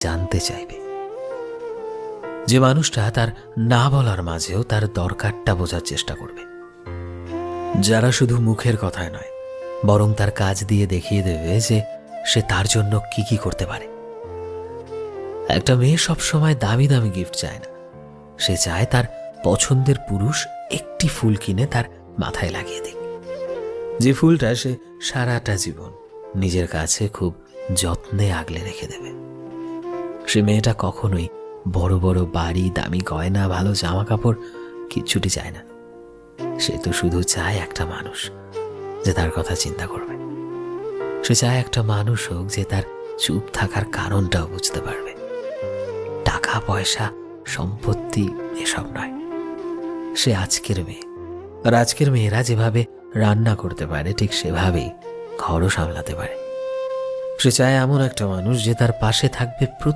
জানতে চাইবে, যে মানুষটা তার না বলার মাঝেও তার দরকারটা বোঝার চেষ্টা করবে, যারা শুধু মুখের কথায় নয় বরং তার কাজ দিয়ে দেখিয়ে দেবে যে সে তার জন্য কি কি করতে পারে। একটা মেয়ে সবসময় দামি দামি গিফট চায় না, সে চায় তার পছন্দের পুরুষ একটি ফুল কিনে তার মাথায় লাগিয়ে দিক, যে ফুলটা সে সারাটা জীবন নিজের কাছে খুব যত্নে আগলে রেখে দেবে। সে মেয়েটা কখনোই বড় বড় বাড়ি, দামি গয়না, ভালো জামা কাপড় কিচ্ছুটি চায় না। সে তো শুধু চায় একটা মানুষ যে তার কথা চিন্তা করবে। সে চায় একটা মানুষ হোক যে তার চুপ থাকার কারণটাও বুঝতে পারবে। টাকা পয়সা সম্পত্তি এসব নয়, সে আজকের মেয়ে। আর আজকের মেয়েরা যেভাবে রান্না করতে পারে ঠিক সেভাবেই ঘরও সামলাতে পারে। সে চায় এমন একটা মানুষ যে তার পাশে থাকবে